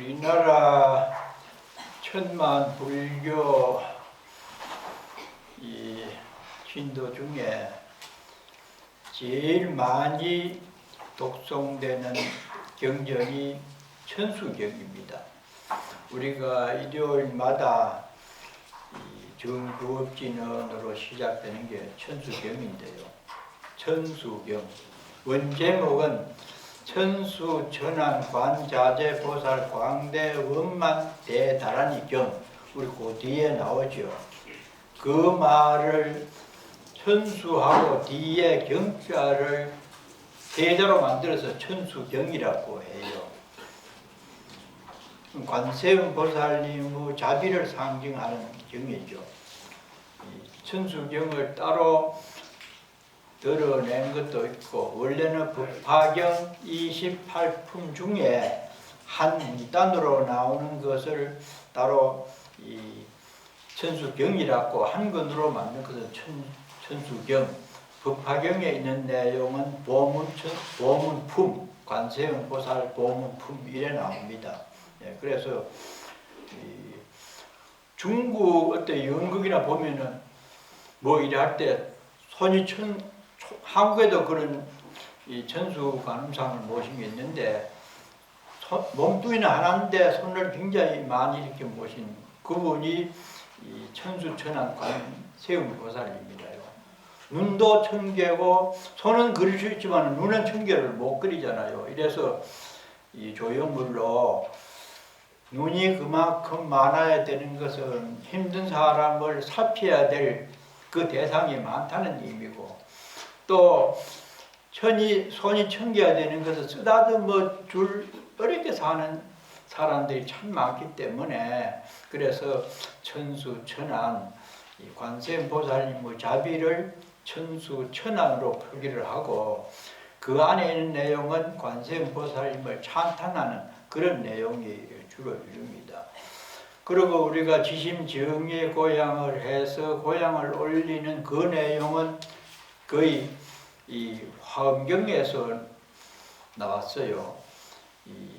우리나라 천만 불교 이 신도 중에 제일 많이 독송되는 경전이 천수경입니다. 우리가 일요일마다 정구업진언으로 시작되는 게 천수경인데요. 천수경 원제목은 천수천안관자재보살 광대원만 대다라니경, 우리 그 뒤에 나오죠. 그 말을 천수하고 뒤에 경자를 대자로 만들어서 천수경이라고 해요. 관세음 보살님의 자비를 상징하는 경이죠. 천수경을 따로 드러낸 것도 있고, 원래는 법화경 28품 중에 한 이단으로 나오는 것을 따로 이 천수경이라고 한 권으로 만든 것은 천수경. 법화경에 있는 내용은 보문품, 관세음 보살 보문품 이래 나옵니다. 그래서 중국 어떤 연극이나 보면은 뭐 이래 할 때 손이 한국에도 그런 이 천수관음상을 모신 게 있는데, 몸뚱이는 하나인데 손을 굉장히 많이 이렇게 모신 그분이 이 천수천안 관세음 보살입니다요. 눈도 천개고 손은 그릴 수 있지만 눈은 천개를 못 그리잖아요. 이래서 이 조형물로 눈이 그만큼 많아야 되는 것은 힘든 사람을 살펴야 될 그 대상이 많다는 의미고, 또 손이 천개야 되는 것은 쓰다듬어 줄 어렵게 사는 사람들이 참 많기 때문에, 그래서 천수천안 관세음 보살님의 자비를 천수천안으로 표기를 하고, 그 안에 있는 내용은 관세음 보살님을 찬탄하는 그런 내용이 주로 이룹니다. 그리고 우리가 지심정의 고향을 해서 고향을 올리는 그 내용은 거의 이 화엄경에서 나왔어요. 이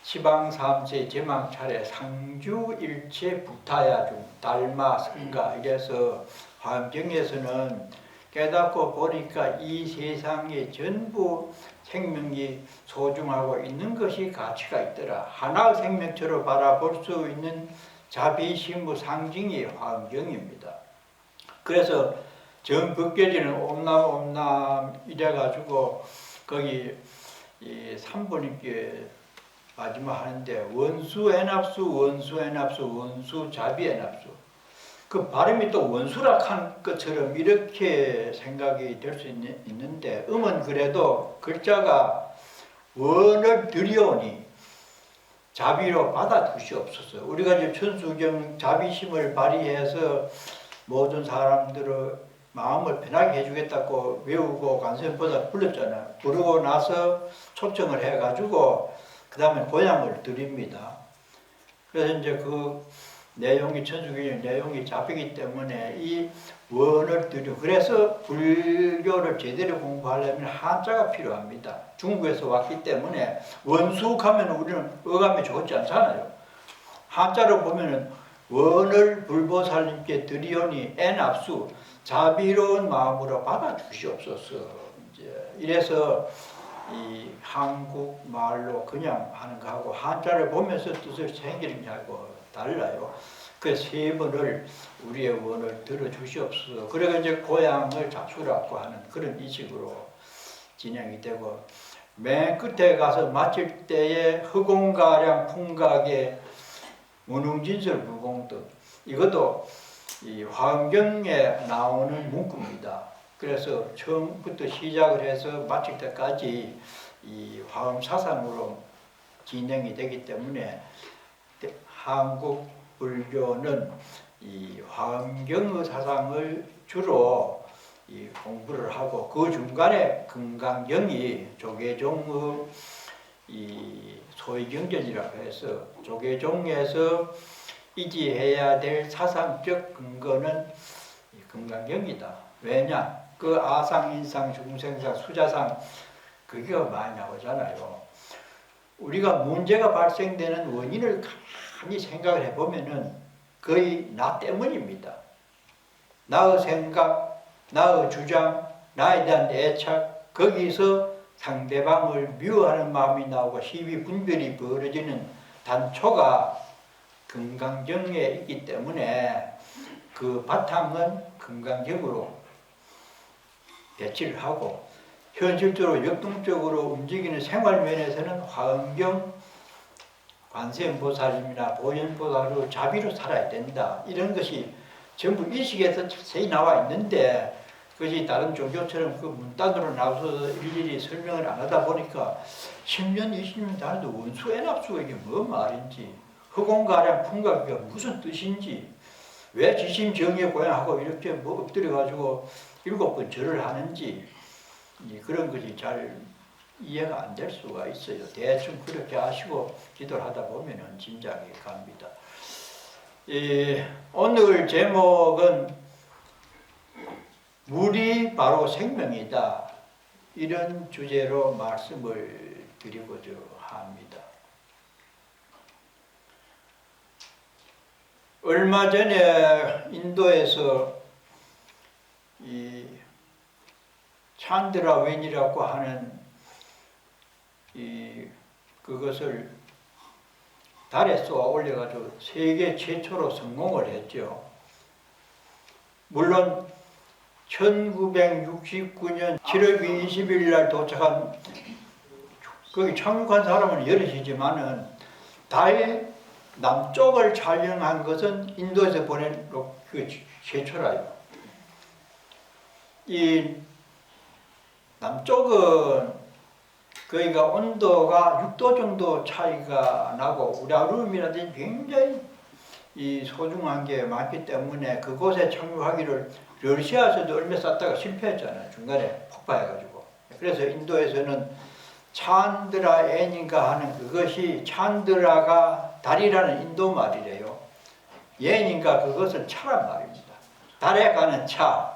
시방삼세 제망차례 상주일체 부타야중 달마 승가, 이래서 화엄경에서는 깨닫고 보니까 이 세상에 전부 생명이 소중하고 있는 것이 가치가 있더라. 하나의 생명처럼 바라볼 수 있는 자비심의 상징이 화엄경입니다. 그래서 정법계지는 옴남 이래가지고 거기 이 삼부님께 마지막 하는데 원수 자비애납수, 그 발음이 또 원수락한 것처럼 이렇게 생각이 될 수 있는데, 음은 그래도 글자가 원을 들여오니 자비로 받아두시옵소서. 우리가 이제 천수경 자비심을 발휘해서 모든 사람들의 마음을 편하게 해주겠다고 외우고 관세음보살 불렀잖아요. 부르고 나서 초청을 해가지고 그 다음에 고향을 드립니다. 그래서 이제 그 내용이 천수경의 내용이 잡히기 때문에 이 원을 드려, 그래서 불교를 제대로 공부하려면 한자가 필요합니다. 중국에서 왔기 때문에 원수하면 우리는 어감이 좋지 않잖아요. 한자로 보면은 원을 불보살님께 드리오니 애납수, 자비로운 마음으로 받아주시옵소서. 이제 이래서 이 한국 말로 그냥 하는 거하고 한자를 보면서 뜻을 새기는 게하고 달라요. 그 세 번을 우리의 원을 들어주시옵소서. 그래서 이제 고향을 잡수라고 하는 그런 이식으로 진행이 되고, 맨 끝에 가서 마칠 때에 허공가량 풍각의 무능진설 무공등, 이것도 이 화엄경에 나오는 문구입니다. 그래서 처음부터 시작을 해서 마칠 때까지 이 화엄 사상으로 진행이 되기 때문에 한국 불교는 이 화엄경의 사상을 주로 이 공부를 하고, 그 중간에 금강경이 조계종의 이 소위경전이라고 해서 조계종에서 이지해야 될 사상적 근거는 이 금강경이다. 왜냐? 그 아상, 인상, 중생상, 수자상 그게 많이 나오잖아요. 우리가 문제가 발생되는 원인을 가만히 생각을 해보면은 거의 나 때문입니다. 나의 생각, 나의 주장, 나에 대한 애착, 거기서 상대방을 미워하는 마음이 나오고 시비 분별이 벌어지는 단초가 금강경에 있기 때문에 그 바탕은 금강경으로 배치를 하고 현실적으로 역동적으로 움직이는 생활 면에서는 화엄경, 관세음보살님이나 보현보살로 자비로 살아야 된다. 이런 것이 전부 의식에서 자세히 나와 있는데 그것이 다른 종교처럼 그 문단으로 나와서 일일이 설명을 안 하다 보니까 10년, 20년 다녀도 원수 애납수가 이게 뭐 말인지 허공가량 풍각이 무슨 뜻인지 왜 지심정의에 고향하고 이렇게 뭐 엎드려가지고 7번 절을 하는지 그런 것이 잘 이해가 안 될 수가 있어요. 대충 그렇게 하시고 기도를 하다 보면은 짐작이 갑니다. 오늘 제목은 물이 바로 생명이다. 이런 주제로 말씀을 드리고자 합니다. 얼마 전에 인도에서 이 찬드라 웬이라고 하는 그것을 달에 쏘아 올려가지고 세계 최초로 성공을 했죠. 물론 1969년 7월 20일 날 도착한 거기 착륙한 사람은 여럿이지만은 달 남쪽을 촬영한 것은 인도에서 보낸 그 최초라요. 이 남쪽은 거기가 온도가 6도 정도 차이가 나고 우라룸이라든지 굉장히 이 소중한 게 많기 때문에 그곳에 착륙하기를 러시아에서도 얼마 쐈다가 실패했잖아요. 중간에 폭파해가지고. 그래서 인도에서는 찬드라 N인가 하는 그것이 찬드라가 달이라는 인도 말이래요. N인가 그것은 차란 말입니다. 달에 가는 차,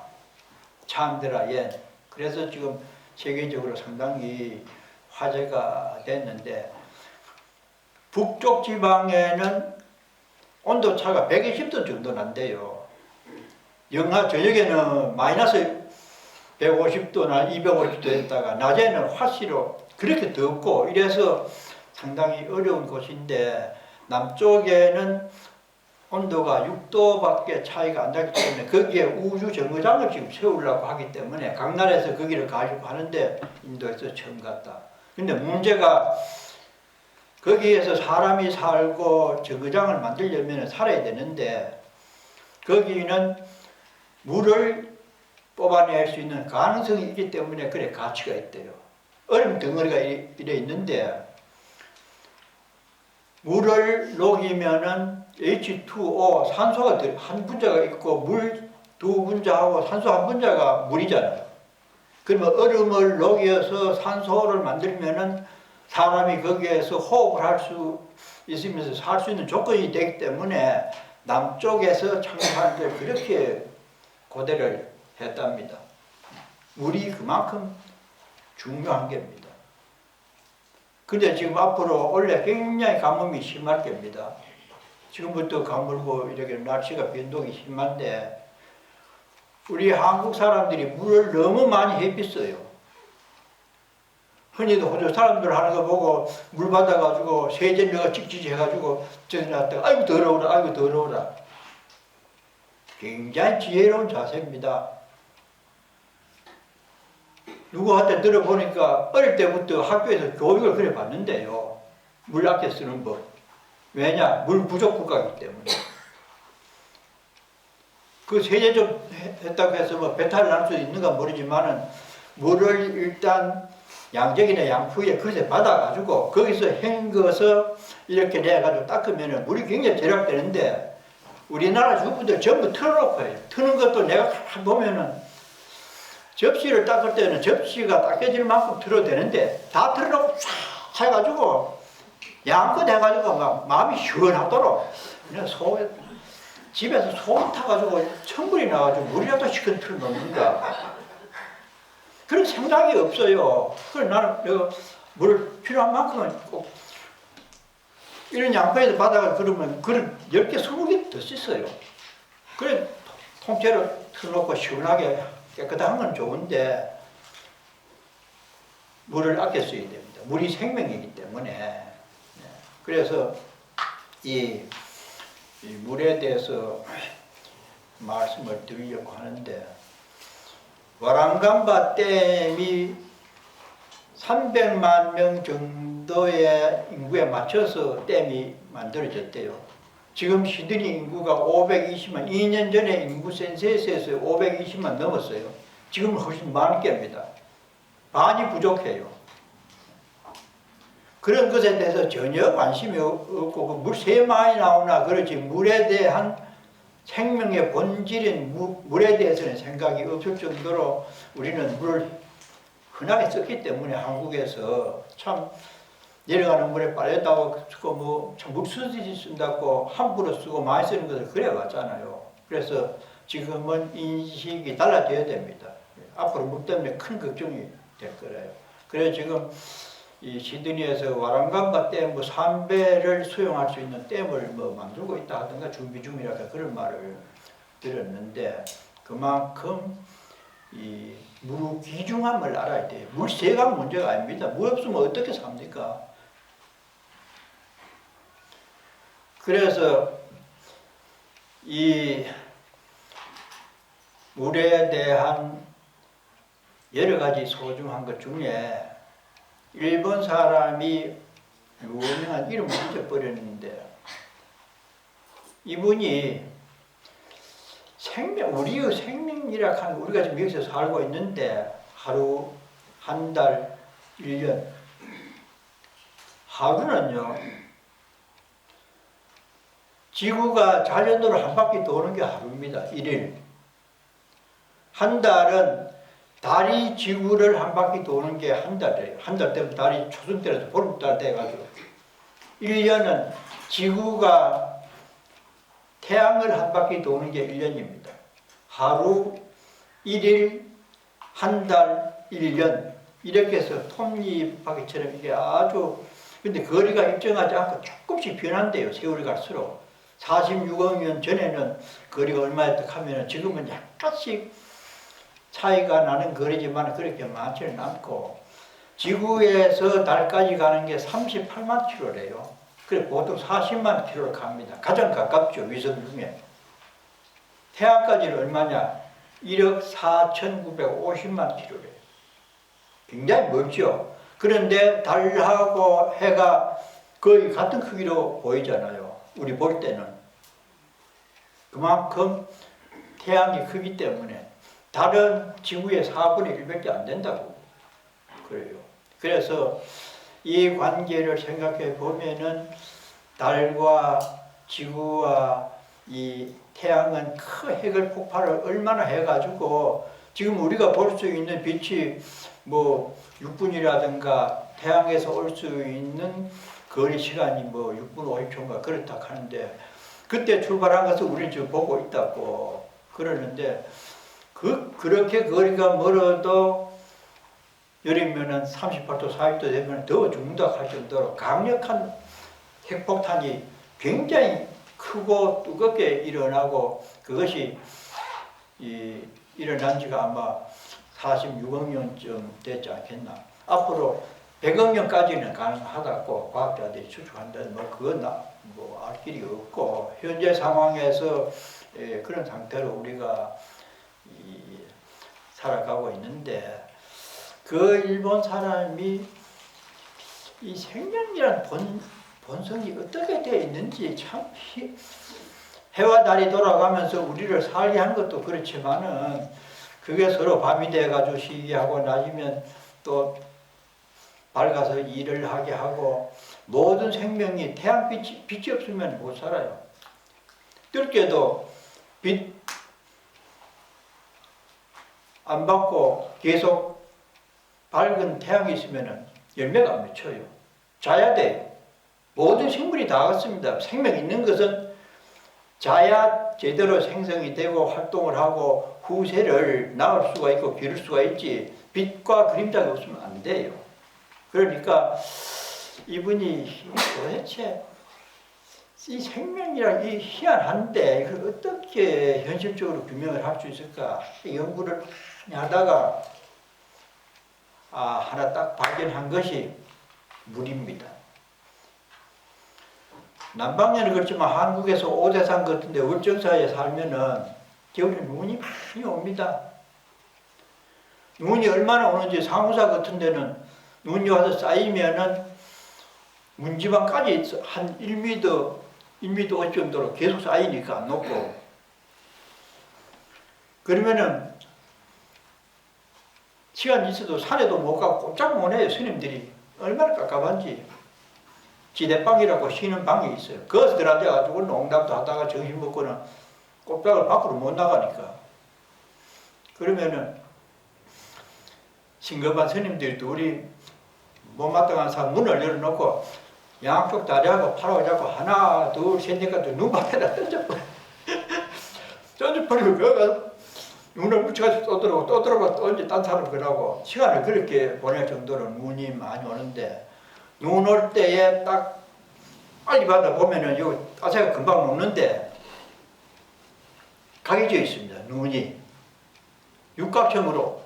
찬드라 N. 그래서 지금 세계적으로 상당히 화제가 됐는데 북쪽 지방에는 온도차가 120도 정도 난대요. 영하 저녁에는 마이너스 150도나 250도 됐다가 낮에는 화씨로 그렇게 덥고 이래서 상당히 어려운 곳인데 남쪽에는 온도가 6도밖에 차이가 안 나기 때문에 거기에 우주 정거장을 지금 세우려고 하기 때문에 각 나라에서 거기를 가려고 하는데 인도에서 처음 갔다. 근데 문제가 거기에서 사람이 살고 정거장을 만들려면 살아야 되는데 거기는 물을 뽑아낼 수 있는 가능성이 있기 때문에 그래 가치가 있대요. 얼음 덩어리가 이래 있는데 물을 녹이면은 H2O 산소가 한 분자가 있고 물 두 분자하고 산소 한 분자가 물이잖아요. 그러면 얼음을 녹여서 산소를 만들면은 사람이 거기에서 호흡을 할 수 있으면서 살 수 있는 조건이 되기 때문에 남쪽에서 착륙하는데 그렇게 고대를 했답니다. 물이 그만큼 중요한 겁니다. 근데 지금 앞으로 원래 굉장히 가뭄이 심할 겁니다. 지금부터 가물고 이렇게 날씨가 변동이 심한데 우리 한국 사람들이 물을 너무 많이 헤비써요. 흔히도 호주 사람들 하는 거 보고 물 받아가지고 세제너가 찍찍 해가지고 저기 놨다가 아이고 더러워라 아이고 더러워라. 굉장히 지혜로운 자세입니다. 누구한테 들어보니까 어릴 때부터 학교에서 교육을 그래 받는데요. 물 아껴 쓰는 법. 왜냐? 물 부족 국가이기 때문에. 그 세제 좀 했다고 해서 뭐 배탈 날 수 있는가 모르지만은 물을 일단 양적이나 양푸에 그릇에 받아가지고 거기서 헹궈서 이렇게 내가지고 닦으면 물이 굉장히 절약되는데 우리나라 주부들 전부 틀어놓고 해요. 트는 것도 내가 가만 보면은 접시를 닦을 때는 접시가 닦여질 만큼 틀어도 되는데 다 틀어놓고 쫙 해가지고 양껏 해가지고 막 마음이 시원하도록 그냥 집에서 소금 타가지고 천불이 나가지고 물이라도 시큰 틀어놓는가 그런 생각이 없어요. 그래서 나는 내가 물 필요한 만큼은 꼭 이런 양파에서 바닥을 그러면 그릇 10개, 20개 더 씻어요. 그래 통째로 틀어놓고 시원하게 깨끗한 건 좋은데 물을 아껴 써야 됩니다. 물이 생명이기 때문에. 그래서 이 물에 대해서 말씀을 드리려고 하는데, 와랑감바 댐이 300만 명 정도의 인구에 맞춰서 댐이 만들어졌대요. 지금 시드니 인구가 520만, 2년 전에 인구 센서스에서 520만 넘었어요. 지금은 훨씬 많은 깹니다. 반이 부족해요. 그런 것에 대해서 전혀 관심이 없고, 물 새 많이 나오나 그렇지 물에 대한 생명의 본질인 물에 대해서는 생각이 없을 정도로 우리는 물을 흔하게 썼기 때문에 한국에서 참 내려가는 물에 빨렸다고 쓰고 뭐참 물쓰듯이 쓴다고 함부로 쓰고 많이 쓰는 것을 그래 왔잖아요. 그래서 지금은 인식이 달라져야 됩니다. 앞으로 물 때문에 큰 걱정이 될 거예요. 그래서 지금 이 시드니에서 와랑감바 댐 3배를 수용할 수 있는 댐을 만들고 있다 하든가 준비 중이라 그런 말을 들었는데, 그만큼 이 무기중함을 알아야 돼요. 물세가 문제가 아닙니다. 물 없으면 어떻게 삽니까? 그래서 이 물에 대한 여러 가지 소중한 것 중에 일본 사람이 유명한 이름을 잊어버렸는데, 이분이 우리의 생명이라 하는, 우리가 지금 여기서 살고 있는데 하루, 한 달, 1년, 하루는요 지구가 자전으로 한 바퀴 도는 게 하루입니다. 1일. 한 달은 달이 지구를 한 바퀴 도는 게 한 달이에요. 한 달 때면 달이 초승 때라서 보름달 돼가지고. 1년은 지구가 태양을 한 바퀴 도는 게 1년입니다. 하루, 1일, 한 달, 1년 이렇게 해서 톱니바퀴처럼 이게 아주, 근데 거리가 일정하지 않고 조금씩 변한대요. 세월이 갈수록. 46억 년 전에는 거리가 얼마였다 하면 지금은 약간씩 차이가 나는 거리지만 그렇게 많지는 않고, 지구에서 달까지 가는 게 38만 킬로래요. 그래 보통 40만 킬로를 갑니다. 가장 가깝죠, 위성 중에. 태양까지는 얼마냐? 1억 4,950만 킬로래요. 굉장히 멀죠. 그런데 달하고 해가 거의 같은 크기로 보이잖아요. 우리 볼 때는. 그만큼 태양이 크기 때문에 달은 지구의 4분의 1밖에 안 된다고 그래요. 그래서 이 관계를 생각해 보면은 달과 지구와 이 태양은 큰 핵을 폭발을 얼마나 해가지고 지금 우리가 볼 수 있는 빛이 6분이라든가 태양에서 올 수 있는 거리 시간이 6분 50초인가 그렇다 하는데, 그때 출발한 것을 우리는 지금 보고 있다고 그러는데, 그렇게 거리가 멀어도 여름이면 38도, 40도 되면 더워 죽는다 할 정도로 강력한 핵폭탄이 굉장히 크고 뜨겁게 일어나고, 그것이 일어난 지가 아마 46억 년쯤 됐지 않겠나. 앞으로 100억 년까지는 가능하다고 과학자들이 추측한다는 그건 알 길이 없고, 현재 상황에서 그런 상태로 우리가 살아가고 있는데, 그 일본 사람이 이 생명이란 본성이 어떻게 되어 있는지 참, 해와 달이 돌아가면서 우리를 살게 한 것도 그렇지만은 그게 서로 밤이 돼가지고 시기하고 낮이면 또 밝아서 일을 하게 하고, 모든 생명이 빛이 없으면 못 살아요. 뜰게도 빛 안 받고 계속 밝은 태양이 있으면 열매가 안 맺혀요. 자야 돼요. 모든 생물이 다 같습니다. 생명 있는 것은 자야 제대로 생성이 되고 활동을 하고 후세를 낳을 수가 있고 기를 수가 있지, 빛과 그림자가 없으면 안 돼요. 그러니까 이분이 도대체 이 생명이란 이 희한한데 이걸 어떻게 현실적으로 규명을 할 수 있을까? 연구를 많이 하다가 하나 딱 발견한 것이 물입니다. 남방에는 그렇지만 한국에서 오대산 같은데 울정사에 살면은 겨울에 눈이 많이 옵니다. 눈이 얼마나 오는지 상우사 같은 데는 눈이 와서 쌓이면은 문지방까지 한 1m, 1m 5 정도로 계속 쌓이니까 안 녹고. 그러면은 시간이 있어도 산에도 못 가고 꼼짝 못 해요. 스님들이 얼마나 깝깝한지. 지대방이라고 쉬는 방이 있어요. 거기서 들어앉아가지고 농담도 하다가 점심 먹고는 꼼짝을 밖으로 못 나가니까. 그러면은 신급한 스님들이 둘이 못마땅한 사람 문을 열어놓고 양쪽 다리하고 팔하고 잡고 하나 둘 셋 넷까지 눈밭에다 던져버려. 던져버리고 그가 눈을 묻혀가지고 또 들어오고 또 들어오고 또 언제 딴 사람 그러고 시간을 그렇게 보낼 정도로 눈이 많이 오는데 눈 올 때에 딱 빨리 받아 보면은 요 아세가 금방 녹는데 각이 져 있습니다. 눈이 육각형으로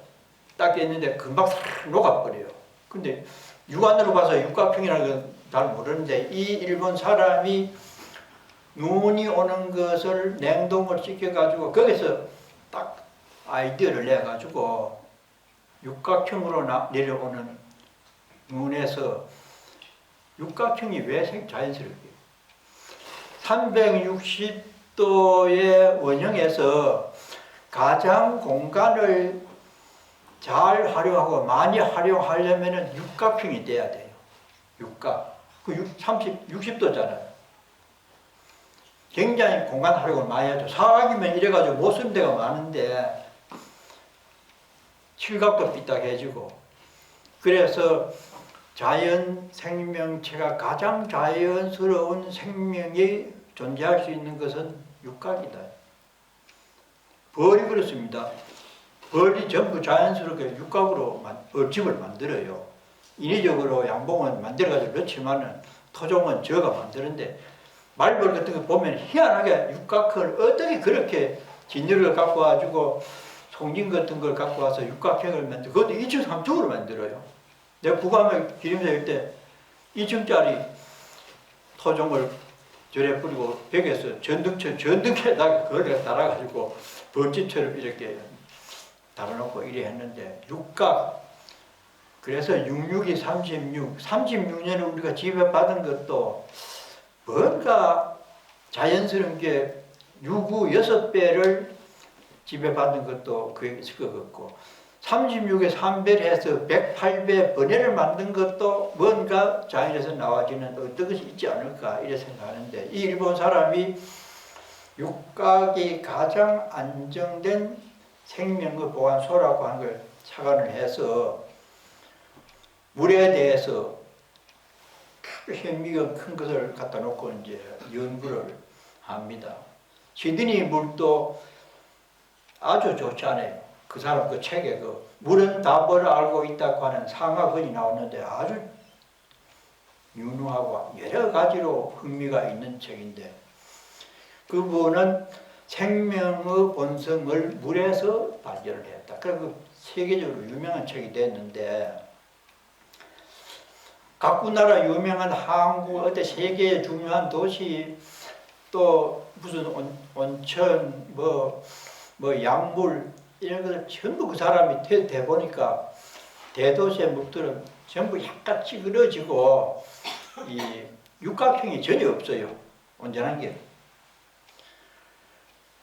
딱 있는데 금방 싹 녹아버려요. 근데 육안으로 봐서 육각형이라는 건 잘 모르는데 이 일본 사람이 눈이 오는 것을 냉동을 시켜가지고 거기서 딱 아이디어를 내가지고 육각형으로 내려오는 눈에서 육각형이 왜 자연스럽게 360도의 원형에서 가장 공간을 잘 활용하고 많이 활용하려면 육각형이 돼야 돼요. 육각. 그 60도잖아요. 굉장히 공간 활용을 많이 하죠. 사각이면 이래가지고 못 쓰는 데가 많은데 칠각도 삐딱해지고 그래서 자연 생명체가 가장 자연스러운 생명이 존재할 수 있는 것은 육각이다. 벌이 그렇습니다. 벌이 전부 자연스럽게 육각으로 집을 만들어요. 인위적으로 양봉은 만들어가지고 넣지만은 토종은 저가 만드는데 말벌 같은 거 보면 희한하게 육각형을 어떻게 그렇게 진열을 갖고 와가지고 송진 같은 걸 갖고 와서 육각형을 만들어 그것도 2층 3층으로 만들어요. 내가 부감에 기름새일 때 2층짜리 토종을 절에 뿌리고 벽에서 전등에다가 그걸 달아가지고 벌집처럼 이렇게 달아놓고 이래 했는데 육각 그래서 66이 36년을 우리가 지배받은 것도 뭔가 자연스러운 게 유구 6배를 지배받은 것도 그게 있을 것 같고 36에 3배를 해서 108배 번뇌를 만든 것도 뭔가 자연에서 나와지는 어떤 것이 있지 않을까 이렇게 생각하는데 이 일본 사람이 육각이 가장 안정된 생명의 보관소라고 하는 걸 착안을 해서 물에 대해서 현미경 큰 것을 갖다 놓고 이제 연구를 합니다. 시드니 물도 아주 좋지 않아요. 그 사람 그 책에 그 물은 답을 알고 있다고 하는 상하근이 나오는데 아주 유능하고 여러 가지로 흥미가 있는 책인데 그분은 생명의 본성을 물에서 발견을 했다. 그리고 세계적으로 유명한 책이 됐는데 각 나라 유명한 한국 어떤 세계의 중요한 도시 또 무슨 온천 뭐 약물 이런 것을 전부 그 사람이 대보니까 대도시의 물들은 전부 약간 찌그러지고 이 육각형이 전혀 없어요. 온전한 게.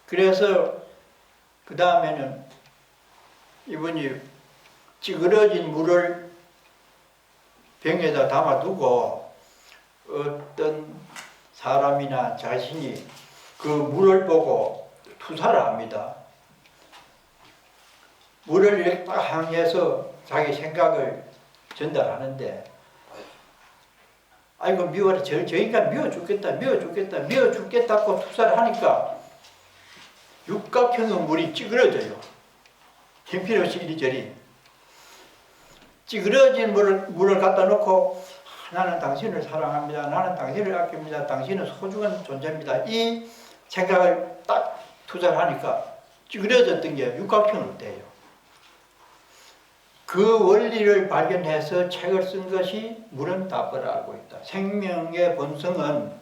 그래서 그 다음에는 이분이 찌그러진 물을 병에다 담아두고 어떤 사람이나 자신이 그 물을 보고 투사를 합니다. 물을 이렇게 딱 향해서 자기 생각을 전달하는데 아이고 미워라 저 인간 미워 죽겠다고 투사를 하니까 육각형의 물이 찌그러져요. 형편없이 이리저리 찌그러진 물을 갖다 놓고 나는 당신을 사랑합니다. 나는 당신을 아낍니다. 당신은 소중한 존재입니다. 이 생각을 딱 투자를 하니까 찌그러졌던 게 육각형으로 돼요. 그 원리를 발견해서 책을 쓴 것이 물은 답을 알고 있다. 생명의 본성은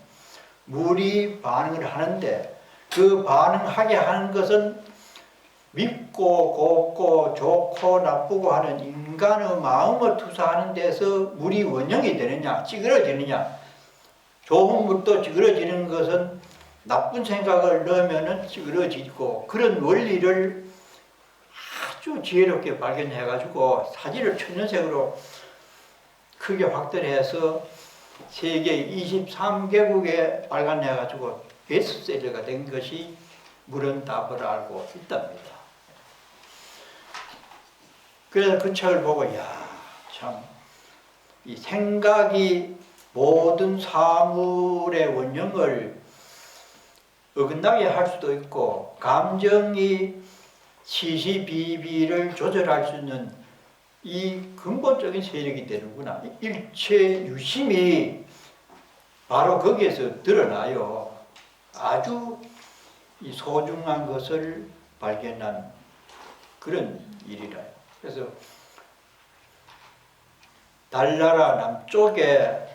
물이 반응을 하는데 그 반응하게 하는 것은 밉고 곱고 좋고 나쁘고 하는 인간의 마음을 투사하는 데서 물이 원형이 되느냐 찌그러지느냐. 좋은 물도 찌그러지는 것은 나쁜 생각을 넣으면 찌그러지고, 그런 원리를 아주 지혜롭게 발견해가지고 사진을 천연색으로 크게 확대해서 세계 23개국에 발간해가지고 베스트셀러가 된 것이 물은 답을 알고 있답니다. 그래서 그 책을 보고 참 이 생각이 모든 사물의 원형을 어긋나게 할 수도 있고 감정이 시시비비를 조절할 수 있는 이 근본적인 세력이 되는구나. 일체 유심이 바로 거기에서 드러나요. 아주 이 소중한 것을 발견한 그런 일이라요. 그래서 달나라 남쪽에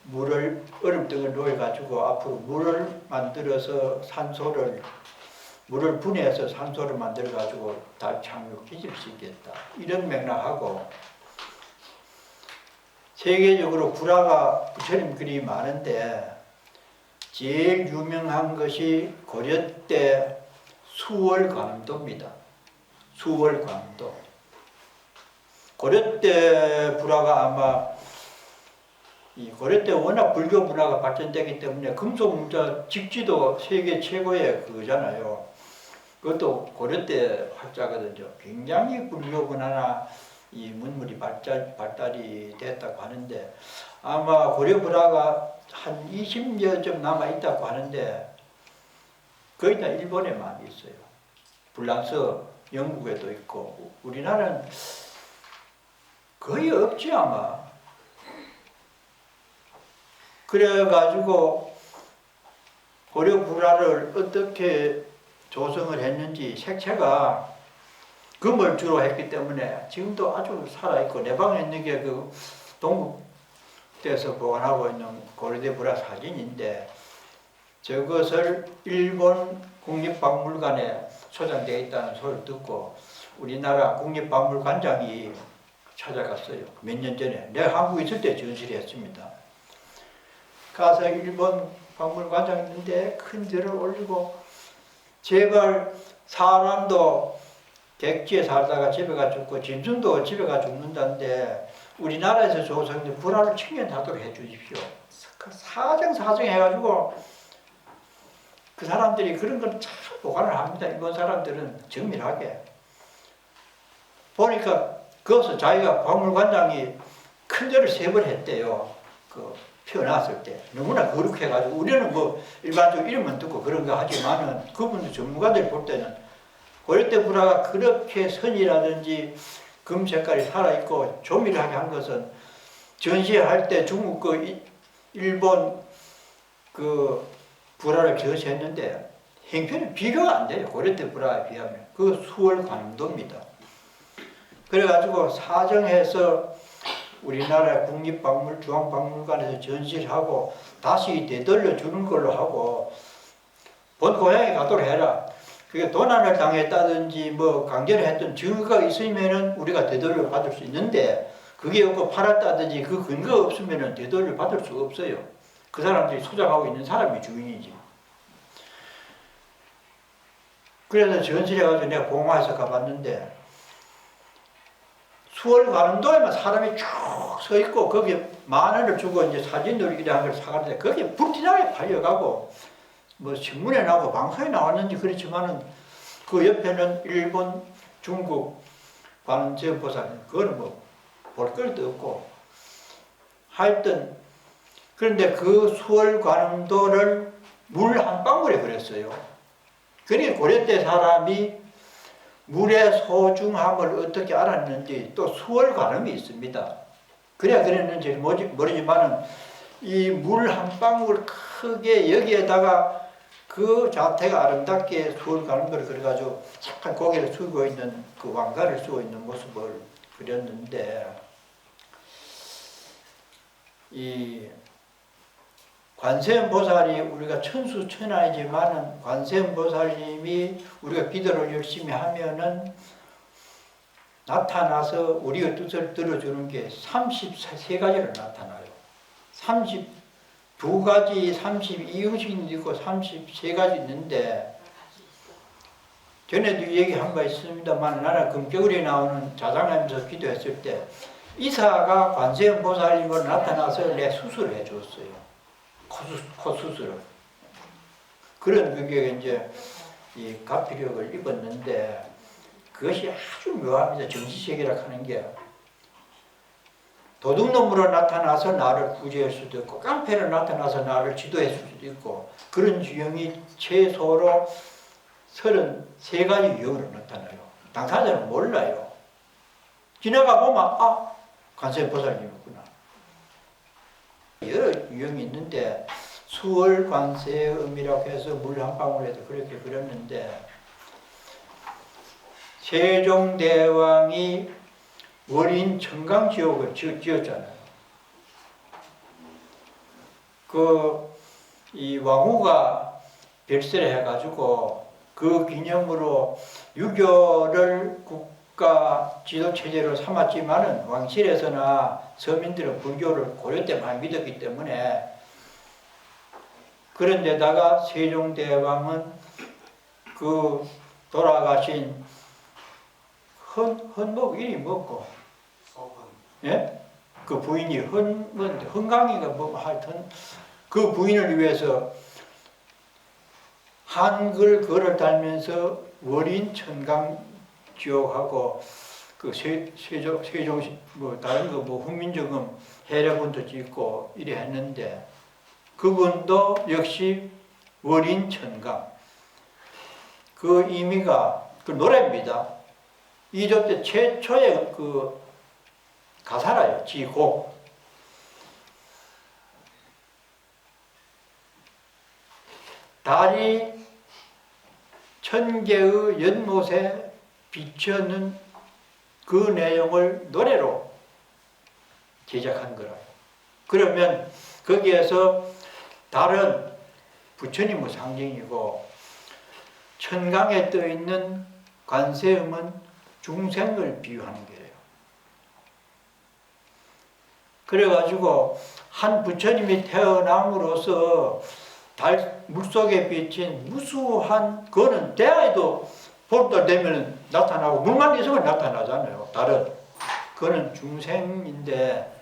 물을 얼음등을 놓여가지고 앞으로 물을 만들어서 물을 분해해서 산소를 만들어가지고 달 착륙 기집시켰다. 이런 맥락하고 세계적으로 불화가 부처님 글이 많은데 제일 유명한 것이 고려 때 수월관음도입니다. 수월관음도. 고려 때 불화가 아마 이 고려 때 워낙 불교 문화가 발전되기 때문에 금속 문자 직지도 세계 최고의 그거잖아요. 그것도 고려 때 학자거든요. 굉장히 불교 문화나 이 문물이 발달이 됐다고 하는데 아마 고려 불화가 한 20년 좀 남아 있다고 하는데 거의 다 일본에 많이 있어요. 불란서, 영국에도 있고 우리나라는 거의 없지 아마. 그래가지고 고려 불화를 어떻게 조성을 했는지 색채가 금을 주로 했기 때문에 지금도 아주 살아있고 내 방에 있는 게 그 동국대에서 보관하고 있는 고려대 불화 사진인데 저것을 일본 국립박물관에 소장되어 있다는 소리를 듣고 우리나라 국립박물관장이 찾아갔어요. 몇 년 전에. 내가 한국에 있을 때 전시를 했습니다. 가서 일본 박물관장 있는데 큰 절을 올리고 제발 사람도 객지에 살다가 집에 가 죽고 짐승도 집에 가 죽는다는데 우리나라에서 조성된 불화를 청년하도록 해주십시오. 사정 해가지고 그 사람들이 그런 걸 참 보관을 합니다. 일본 사람들은 정밀하게. 보니까 그것을 자기가 박물관장이 큰 절을 3번 했대요. 피어났을 때. 너무나 거룩해가지고 우리는 뭐 일반적으로 이름만 듣고 그런 거 하지만은 그분들 전문가들이 볼 때는 고려 때 불화가 그렇게 선이라든지 금 색깔이 살아있고 조밀하게 한 것은 전시할 때 중국 일본 불화를 전시했는데 형편이 비교가 안 돼요. 고려 때 불화에 비하면. 그 수월관음도입니다. 그래가지고 사정해서 우리나라 중앙박물관에서 전시를 하고 다시 되돌려 주는 걸로 하고 본 고향에 가도록 해라. 그게 도난을 당했다든지 뭐 강제를 했던 증거가 있으면은 우리가 되돌려 받을 수 있는데 그게 없고 팔았다든지 그 근거가 없으면은 되돌려 받을 수 없어요. 그 사람들이 소장하고 있는 사람이 주인이지. 그래서 전시를 해가지고 내가 공화에서 가봤는데 수월관음도에만 사람이 쭉 서 있고 거기에 만 원을 주고 이제 사진을 이런 걸 사가는데 거기에 불티나게 팔려가고 뭐 신문에 나오고 방송에 나왔는지 그렇지만은 그 옆에는 일본, 중국 관음제보살 그거는 뭐 볼 것도 없고 하여튼 그런데 그 수월관음도를 물 한 방울에 그렸어요. 그러니까 고려 때 사람이 물의 소중함을 어떻게 알았는지 또 수월관음이 있습니다. 그래야 그랬는지 모르지만은 이 물 한 방울 크게 여기에다가 그 자태가 아름답게 수월 가는 걸 그래가지고 착한 고개를 숙이고 있는 그 왕가를 쓰고 있는 모습을 그렸는데 이 관세음보살이 우리가 천수천하이지만은 관세음보살님이 우리가 기도를 열심히 하면은 나타나서 우리의 뜻을 들어주는 게 33가지로 나타나요. 32가지, 32형식이 있고 33가지 있는데 전에도 얘기한 바 있습니다만 나는 금겨울에 나오는 자장하면서 기도했을 때 이사가 관세음보살님으로 나타나서 내 수술을 해줬어요. 코 수술을. 그런 그게 이제 이 가피력을 입었는데 그것이 아주 묘합니다. 정시세계라 하는 게 도둑놈으로 나타나서 나를 구제할 수도 있고 깡패로 나타나서 나를 지도할 수도 있고 그런 유형이 최소로 33가지 유형으로 나타나요. 당사자는 몰라요. 지나가 보면 관세음보살님이구나. 여러 유형이 있는데 수월관세음이라고 해서 물 한 방울에도 그렇게 그렸는데 세종대왕이 월인 청강지옥을 지었잖아요. 이 왕후가 별세를 해가지고 그 기념으로 유교를 국가 지도체제로 삼았지만은 왕실에서나 서민들은 불교를 고려 때 많이 믿었기 때문에 그런데다가 세종대왕은 그 돌아가신 헌목 이름이 뭐고? 예? 그 부인이 헌강이가 뭐 하여튼 그 부인을 위해서 한글 글을 달면서 월인 천강 지옥하고 그 세종 뭐 다른 거 뭐 훈민정음 해례본도 짓고 이래 했는데 그분도 역시 월인 천강 그 의미가 그 노래입니다. 이조 때 최초의 그 가사라요. 지곡. 달이 천개의 연못에 비추는 그 내용을 노래로 제작한 거라요. 그러면 거기에서 달은 부처님의 상징이고 천강에 떠 있는 관세음은 중생을 비유하는 거예요. 그래가지고 한 부처님이 태어남으로써 달 물속에 비친 무수한 그거는 대야에도 봄달 되면 나타나고 물만 있으면 나타나잖아요. 달은 그거는 중생인데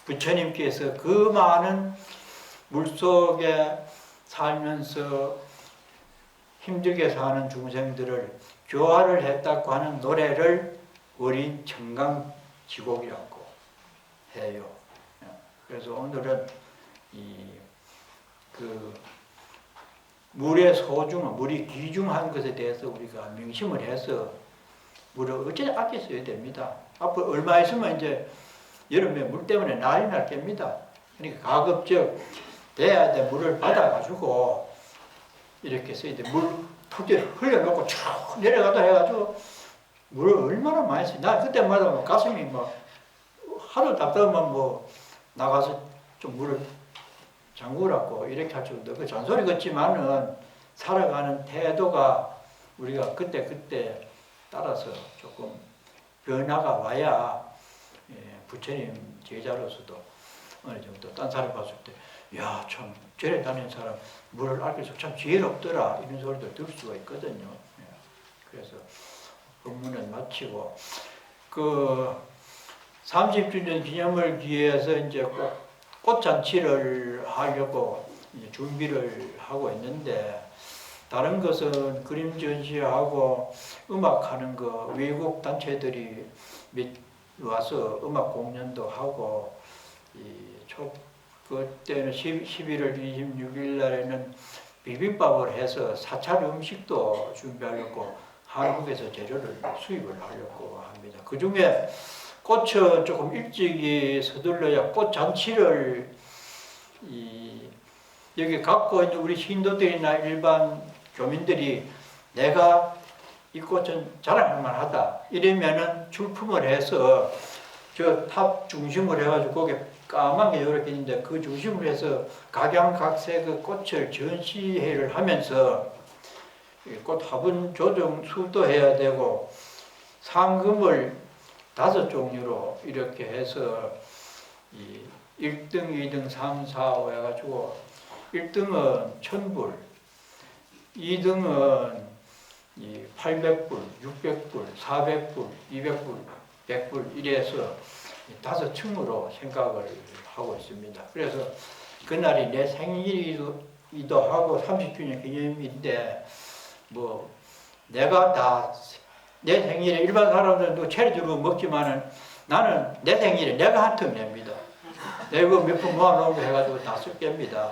부처님께서 그 많은 물속에 살면서 힘들게 사는 중생들을 교화를 했다고 하는 노래를 월인 청강지곡이라고 해요. 그래서 오늘은 그 물의 소중함, 물이 귀중한 것에 대해서 우리가 명심을 해서 물을 어찌 아껴 써야 됩니다. 앞으로 얼마 있으면 이제 여름에 물 때문에 난리 날 겁니다. 그러니까 가급적 돼야 돼 물을 받아가지고 이렇게 써야 돼. 물 턱에 흘려놓고 쭉 내려가다 해가지고 물을 얼마나 많이 써. 나 그때마다 뭐 가슴이 뭐 하도 답답하면 뭐 나가서 좀 물을 잠그라고 이렇게 할 정도. 그 잔소리 같지만은 살아가는 태도가 우리가 그때 따라서 조금 변화가 와야 부처님 제자로서도 어느 정도 딴 사람 봤을 때 야, 참 절에 다니는 사람 물을 아껴서 참 지혜롭더라 이런 소리도 들을 수가 있거든요. 그래서 법문은 마치고 그 30주년 기념을 기해서 이제 꽃잔치를 하려고 이제 준비를 하고 있는데 다른 것은 그림 전시하고 음악하는 거 외국 단체들이 와서 음악 공연도 하고 그때는 11월 26일 날에는 비빔밥을 해서 사찰 음식도 준비하려고 한국에서 재료를 수입을 하려고 합니다. 그 중에 꽃은 조금 일찍이 서둘러야 꽃 잔치를 여기 갖고 있는 우리 신도들이나 일반 교민들이 내가 이 꽃은 자랑할 만하다 이러면은 출품을 해서 저 탑 중심으로 해가지고 거기에 까만 게 이렇게 있는데 그 중심으로 해서 각양각색 그 꽃을 전시회를 하면서 꽃 화분 조정 수도해야 되고 상금을 5종류로 이렇게 해서 1등, 2등, 3, 4, 5 해가지고 1등은 1000불, 2등은 800불, 600불, 400불, 200불, 100불 이래서 5층으로 생각을 하고 있습니다. 그래서 그날이 내 생일이기도 하고 30주년 기념인데 뭐 내가 다 내 생일에 일반 사람들도 차려주고 먹지만은 나는 내 생일에 내가 한 턱 냅니다. 내가 몇 푼 모아놓은 거 해가지고 다 쓸게입니다.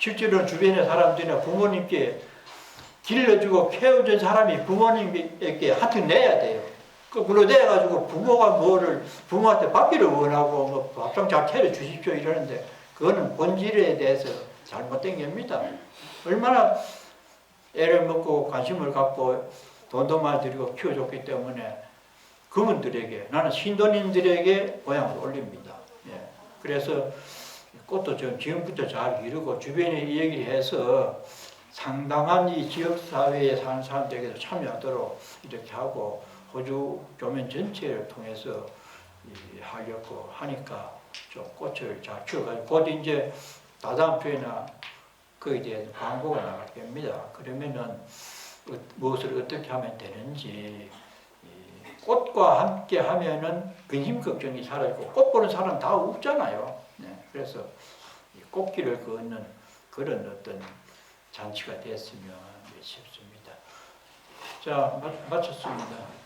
실제로 주변의 사람들이나 부모님께 길러주고 키워준 사람이 부모님에게 한 턱 내야 돼요. 거꾸로 내가지고 부모가 부모한테 받기를 원하고 뭐 밥상 잘 차려주십시오 이러는데 그거는 본질에 대해서 잘못된 겁니다. 얼마나 애를 먹고 관심을 갖고 돈도 많이 들이고 키워줬기 때문에 그분들에게 나는 신도님들에게 모양을 올립니다. 예. 그래서 꽃도 지금부터 잘 기르고 주변에 이 얘기를 해서 상당한 이 지역사회에 사는 사람들에게도 참여하도록 이렇게 하고 호주 교면 전체를 통해서 하려고 하니까 좀 꽃을 잘 키워가지고 곧 이제 다다음 주에나 거기에 대해서 광고가 나갈 겁니다. 그러면은 무엇을 어떻게 하면 되는지 꽃과 함께 하면은 근심 걱정이 사라지고 꽃 보는 사람 다 웃잖아요. 네. 그래서 꽃길을 걷는 그런 어떤 잔치가 됐으면 싶습니다. 자, 마쳤습니다.